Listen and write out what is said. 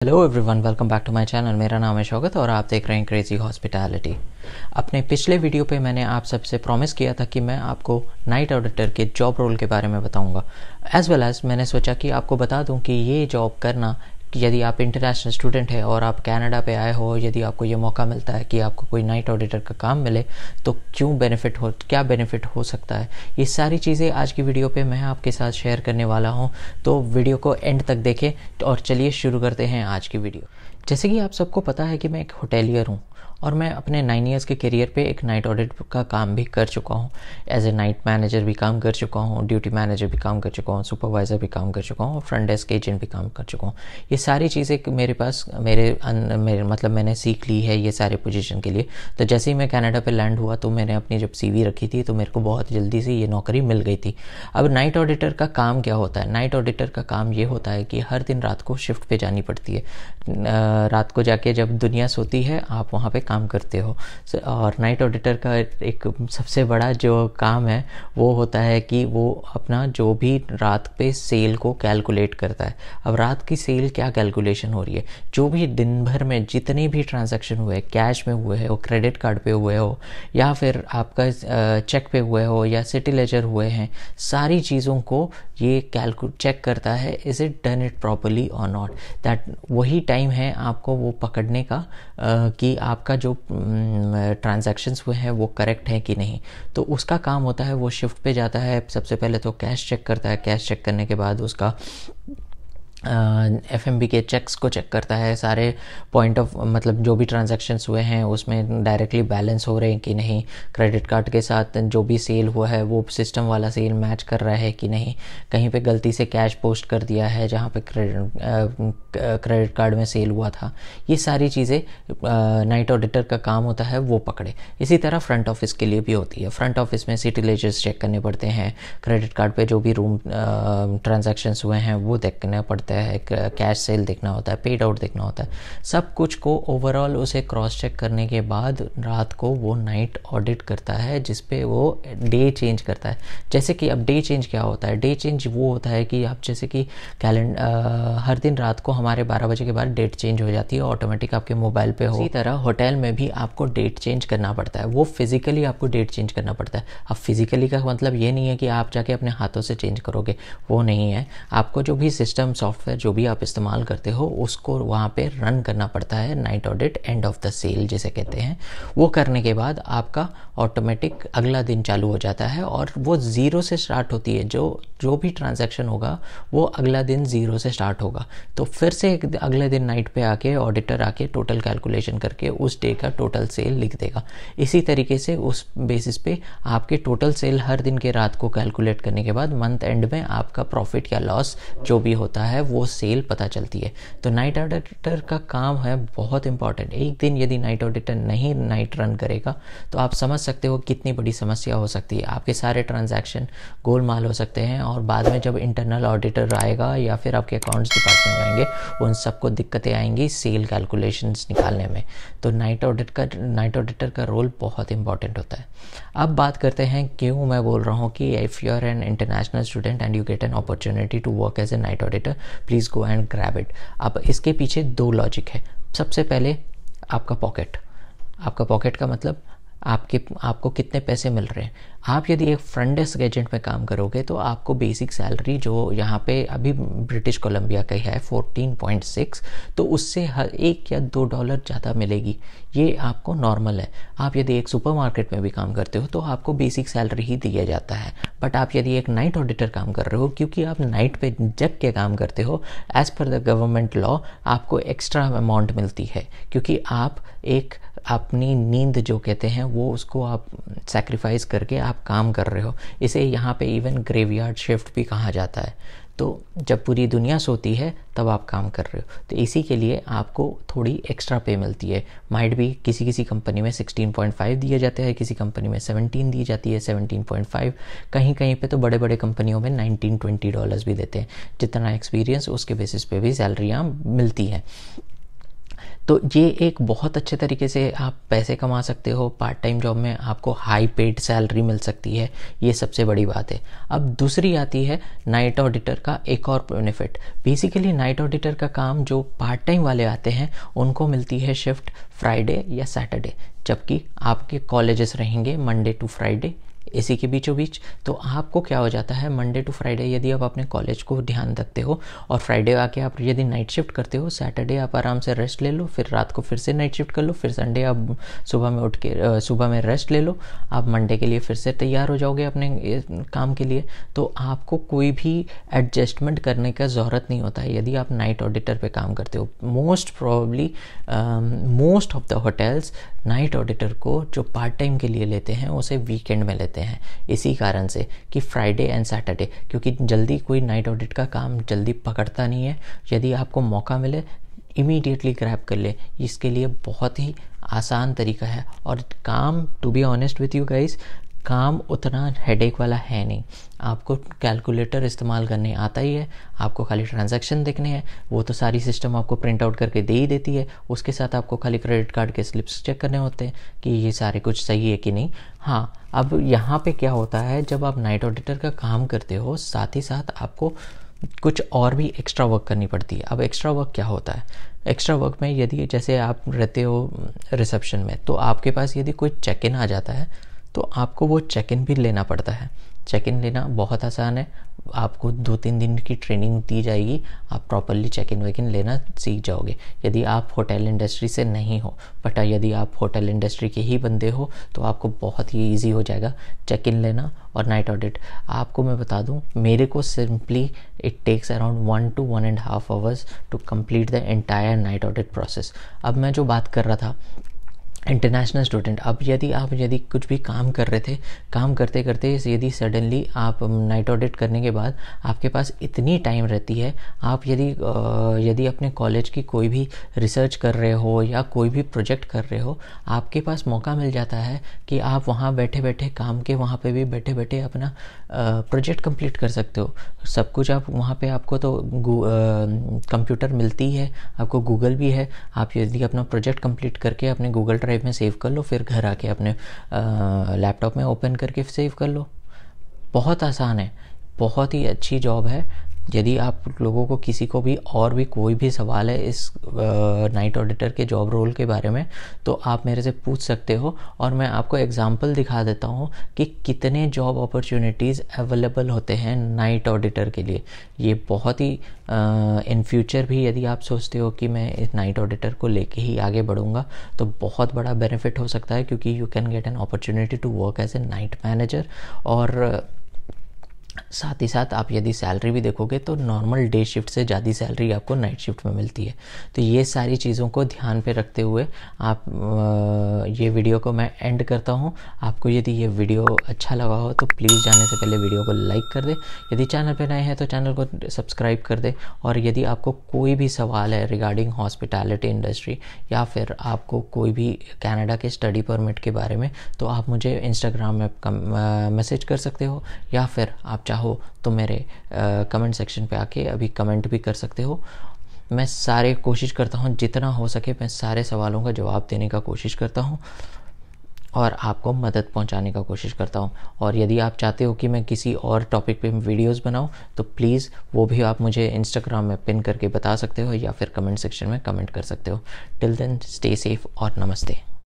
Hello everyone, welcome back to my channel. मेरा नाम है शौकत और आप देख रहे हैं क्रेजी हॉस्पिटैलिटी। अपने पिछले वीडियो पे मैंने आप सबसे प्रॉमिस किया था कि मैं आपको नाइट ऑडिटर के जॉब रोल के बारे में बताऊंगा। एज वेल एज मैंने सोचा कि आपको बता दूं कि ये जॉब करना, यदि आप इंटरनेशनल स्टूडेंट है और आप कनाडा पे आए हो, यदि आपको ये मौका मिलता है कि आपको कोई नाइट ऑडिटर का काम मिले तो क्या बेनिफिट हो सकता है, ये सारी चीज़ें आज की वीडियो पे मैं आपके साथ शेयर करने वाला हूँ। तो वीडियो को एंड तक देखें और चलिए शुरू करते हैं आज की वीडियो। जैसे कि आप सबको पता है कि मैं एक होटेलियर हूँ और मैं अपने 9 ईयर्स के करियर पे एक नाइट ऑडिट का काम भी कर चुका हूँ। एज ए नाइट मैनेजर भी काम कर चुका हूँ, ड्यूटी मैनेजर भी काम कर चुका हूँ, सुपरवाइज़र भी काम कर चुका हूँ और फ्रंट डेस्क एजेंट भी काम कर चुका हूँ। ये सारी चीज़ें मेरे पास मतलब मैंने सीख ली है ये सारे पोजीशन के लिए। तो जैसे ही मैं कनाडा पे लैंड हुआ तो मैंने अपनी जब CV रखी थी तो मेरे को बहुत जल्दी से ये नौकरी मिल गई थी। अब नाइट ऑडिटर का काम क्या होता है? नाइट ऑडिटर का काम ये होता है कि हर दिन रात को शिफ्ट पे जानी पड़ती है। रात को जाके जब दुनिया सोती है आप वहाँ पे काम करते हो। और नाइट ऑडिटर का एक सबसे बड़ा जो काम है वो होता है कि वो अपना जो भी रात पे सेल को कैलकुलेट करता है। अब रात की सेल क्या कैलकुलेशन हो रही है, जो भी दिन भर में जितने भी ट्रांजैक्शन हुए, कैश में हुए हो, क्रेडिट कार्ड पे हुए हो या फिर आपका चेक पे हुए हो या सिटी लेजर हुए हैं, सारी चीज़ों को ये चेक करता है। Is it done it properly और नॉट। दैट वही टाइम है आपको वो पकड़ने का कि आपका जो ट्रांजैक्शंस हुए हैं वो करेक्ट है कि नहीं। तो उसका काम होता है, वो शिफ्ट पे जाता है, सबसे पहले तो कैश चेक करता है। कैश चेक करने के बाद उसका FMB के चेक्स को चेक करता है, सारे पॉइंट ऑफ मतलब जो भी ट्रांजैक्शंस हुए हैं उसमें डायरेक्टली बैलेंस हो रहे हैं कि नहीं, क्रेडिट कार्ड के साथ जो भी सेल हुआ है वो सिस्टम वाला सेल मैच कर रहा है कि नहीं, कहीं पे गलती से कैश पोस्ट कर दिया है जहाँ पे क्रेडिट कार्ड में सेल हुआ था। ये सारी चीज़ें नाइट ऑडिटर का काम होता है वो पकड़े। इसी तरह फ्रंट ऑफिस के लिए भी होती है। फ्रंट ऑफिस में सिटी लेजर्स चेक करने पड़ते हैं, क्रेडिट कार्ड पे जो भी रूम ट्रांजैक्शंस हुए हैं वो देखने पड़ते है, कैश सेल देखना होता है, पेड आउट देखना होता है। सब कुछ को ओवरऑल उसे क्रॉस चेक करने के बाद रात को वो नाइट ऑडिट करता है, जिसपे वो डे चेंज करता है। जैसे कि अब डे चेंज क्या होता है? डे चेंज वो होता है कि आप जैसे कि हर दिन रात को हमारे 12 बजे के बाद डेट चेंज हो जाती है, ऑटोमेटिक आपके मोबाइल पे हो। इसी तरह होटल में भी आपको डेट चेंज करना पड़ता है, वो फिजिकली आपको डेट चेंज करना पड़ता है। अब फिजिकली का मतलब ये नहीं है कि आप जाके अपने हाथों से चेंज करोगे, वो नहीं है। आपको जो भी सिस्टम सॉफ्टवेयर जो भी आप इस्तेमाल करते हो उसको वहाँ पे रन करना पड़ता है। Night audit end of the sale जिसे कहते हैं, वो करने के बाद आपका ऑटोमेटिक अगला दिन चालू हो जाता है और वो ज़ीरो से स्टार्ट होती है। जो भी ट्रांजैक्शन होगा वो अगला दिन ज़ीरो से स्टार्ट होगा। तो फिर से अगले दिन नाइट पे आके ऑडिटर आके टोटल कैलकुलेशन करके उस डे का टोटल सेल लिख देगा। इसी तरीके से उस बेसिस पे आपके टोटल सेल हर दिन के रात को कैलकुलेट करने के बाद मंथ एंड में आपका प्रॉफिट या लॉस जो भी होता है वो सेल पता चलती है। तो नाइट ऑडिटर का काम है बहुत इंपॉर्टेंट। एक दिन यदि नाइट ऑडिटर नहीं नाइट रन करेगा तो आप समझ सकते हो कितनी बड़ी समस्या हो सकती है। आपके सारे ट्रांजैक्शन गोलमाल हो सकते हैं और बाद में जब इंटरनल ऑडिटर आएगा या फिर आपके अकाउंट्स डिपार्टमेंट आएंगे उन सबको दिक्कतें आएंगी सेल कैलकुलेशंस निकालने में। तो नाइट ऑडिटर का रोल बहुत इंपॉर्टेंट होता है। अब बात करते हैं क्यों मैं बोल रहा हूँ कि if you are an international student and you get an opportunity to work as a night auditor, please go and grab it. अब इसके पीछे 2 लॉजिक है। सबसे पहले आपका पॉकेट का मतलब आपको कितने पैसे मिल रहे हैं। आप यदि एक फ्रंट डेस्क एजेंट में काम करोगे तो आपको बेसिक सैलरी जो यहाँ पे अभी ब्रिटिश कोलंबिया का है 14.6, तो उससे हर $1 या $2 ज़्यादा मिलेगी। ये आपको नॉर्मल है। आप यदि एक सुपरमार्केट में भी काम करते हो तो आपको बेसिक सैलरी ही दिया जाता है। बट आप यदि एक नाइट ऑडिटर काम कर रहे हो, क्योंकि आप नाइट पे जग के काम करते हो, as per the government law आपको एक्स्ट्रा अमाउंट मिलती है, क्योंकि आप एक अपनी नींद जो कहते हैं वो उसको आप सैक्रिफाइस करके आप काम कर रहे हो। इसे यहाँ पे इवन ग्रेवयार्ड शिफ्ट भी कहा जाता है। तो जब पूरी दुनिया सोती है तब आप काम कर रहे हो, तो इसी के लिए आपको थोड़ी एक्स्ट्रा पे मिलती है। माइट भी किसी कंपनी में 16.5 दिए जाते हैं, किसी कंपनी में 17 दी जाती है, 17.5, कहीं पे तो बड़े कंपनियों में $19-20 भी देते हैं। जितना एक्सपीरियंस उसके बेसिस पे भी सैलरियाँ मिलती हैं। तो ये एक बहुत अच्छे तरीके से आप पैसे कमा सकते हो। पार्ट टाइम जॉब में आपको हाई पेड सैलरी मिल सकती है, ये सबसे बड़ी बात है। अब दूसरी आती है नाइट ऑडिटर का एक और बेनिफिट। बेसिकली नाइट ऑडिटर का काम जो पार्ट टाइम वाले आते हैं उनको मिलती है शिफ्ट फ्राइडे या सैटरडे, जबकि आपके कॉलेजेस रहेंगे मंडे टू फ्राइडे, इसी के बीचों बीच। तो आपको क्या हो जाता है, मंडे टू फ्राइडे यदि आप अपने कॉलेज को ध्यान रखते हो और फ्राइडे आके आप यदि नाइट शिफ्ट करते हो, सैटरडे आप आराम से रेस्ट ले लो, फिर रात को फिर से नाइट शिफ्ट कर लो, फिर संडे आप सुबह में उठ के सुबह में रेस्ट ले लो, आप मंडे के लिए फिर से तैयार हो जाओगे अपने काम के लिए। तो आपको कोई भी एडजस्टमेंट करने का ज़रूरत नहीं होता है यदि आप नाइट ऑडिटर पे काम करते हो। Most probably most of the hotels night auditor को जो पार्ट टाइम के लिए लेते हैं उसे वीकेंड में लेते हैं, इसी कारण से कि फ्राइडे एंड सैटरडे, क्योंकि जल्दी कोई नाइट ऑडिट का काम जल्दी पकड़ता नहीं है। यदि आपको मौका मिले इमीडिएटली ग्रैब कर ले, इसके लिए बहुत ही आसान तरीका है। और काम, to be honest with you guys, काम उतना हेडेक वाला है नहीं। आपको कैलकुलेटर इस्तेमाल करने आता ही है, आपको खाली ट्रांजैक्शन देखने हैं, वो तो सारी सिस्टम आपको प्रिंट आउट करके दे ही देती है। उसके साथ आपको खाली क्रेडिट कार्ड के स्लिप्स चेक करने होते हैं कि ये सारे कुछ सही है कि नहीं। हाँ, अब यहाँ पे क्या होता है, जब आप नाइट ऑडिटर का काम करते हो साथ ही साथ आपको कुछ और भी एक्स्ट्रा वर्क करनी पड़ती है। अब एक्स्ट्रा वर्क क्या होता है, एक्स्ट्रा वर्क में यदि जैसे आप रहते हो रिसेप्शन में, तो आपके पास यदि कोई चेक इन आ जाता है तो आपको वो चेक इन भी लेना पड़ता है। चेक इन लेना बहुत आसान है, आपको 2-3 दिन की ट्रेनिंग दी जाएगी, आप प्रॉपरली चेक इन वेक इन लेना सीख जाओगे। यदि आप होटल इंडस्ट्री से नहीं हो, बट यदि आप होटल इंडस्ट्री के ही बंदे हो तो आपको बहुत ही ईजी हो जाएगा चेक इन लेना और नाइट ऑडिट। आपको मैं बता दूं, मेरे को simply it takes around 1 to 1.5 hours to complete the entire night audit process. अब मैं जो बात कर रहा था इंटरनेशनल स्टूडेंट, अब यदि कुछ भी काम कर रहे थे, काम करते करते यदि सडनली आप नाइट ऑडिट करने के बाद आपके पास इतनी टाइम रहती है, आप यदि अपने कॉलेज की कोई भी रिसर्च कर रहे हो या कोई भी प्रोजेक्ट कर रहे हो, आपके पास मौका मिल जाता है कि आप वहाँ बैठे बैठे काम के वहाँ पे भी बैठे बैठे अपना प्रोजेक्ट कंप्लीट कर सकते हो। सब कुछ आप वहाँ पे, आपको तो कंप्यूटर मिलती है, आपको गूगल भी है। आप यदि अपना प्रोजेक्ट कंप्लीट करके अपने गूगल ड्राइव में सेव कर लो, फिर घर आके अपने लैपटॉप में ओपन करके सेव कर लो। बहुत आसान है, बहुत ही अच्छी जॉब है। यदि आप लोगों को किसी को भी और भी कोई भी सवाल है इस नाइट ऑडिटर के जॉब रोल के बारे में, तो आप मेरे से पूछ सकते हो और मैं आपको एग्जांपल दिखा देता हूँ कि कितने जॉब अपॉर्चुनिटीज़ अवेलेबल होते हैं नाइट ऑडिटर के लिए। ये बहुत ही इन फ्यूचर भी यदि आप सोचते हो कि मैं इस नाइट ऑडिटर को लेके ही आगे बढ़ूँगा, तो बहुत बड़ा बेनिफिट हो सकता है, क्योंकि you can get an opportunity to work as a night manager. और साथ ही साथ आप यदि सैलरी भी देखोगे तो नॉर्मल डे शिफ्ट से ज़्यादा सैलरी आपको नाइट शिफ्ट में मिलती है। तो ये सारी चीज़ों को ध्यान पे रखते हुए आप ये वीडियो को मैं एंड करता हूँ। आपको यदि ये वीडियो अच्छा लगा हो तो प्लीज़ जाने से पहले वीडियो को लाइक कर दे, यदि चैनल पे नए हैं तो चैनल को सब्सक्राइब कर दे। और यदि आपको कोई भी सवाल है रिगार्डिंग हॉस्पिटैलिटी इंडस्ट्री या फिर आपको कोई भी कनाडा के स्टडी परमिट के बारे में, तो आप मुझे इंस्टाग्राम में मैसेज कर सकते हो, या फिर आप चाहो तो मेरे कमेंट सेक्शन पे आके अभी कमेंट भी कर सकते हो। मैं सारे कोशिश करता हूँ जितना हो सके, मैं सारे सवालों का जवाब देने का कोशिश करता हूँ और आपको मदद पहुँचाने का कोशिश करता हूँ। और यदि आप चाहते हो कि मैं किसी और टॉपिक पे वीडियोस बनाऊँ तो प्लीज़ वो भी आप मुझे इंस्टाग्राम में पिन करके बता सकते हो या फिर कमेंट सेक्शन में कमेंट कर सकते हो। टिल देन स्टे सेफ और नमस्ते।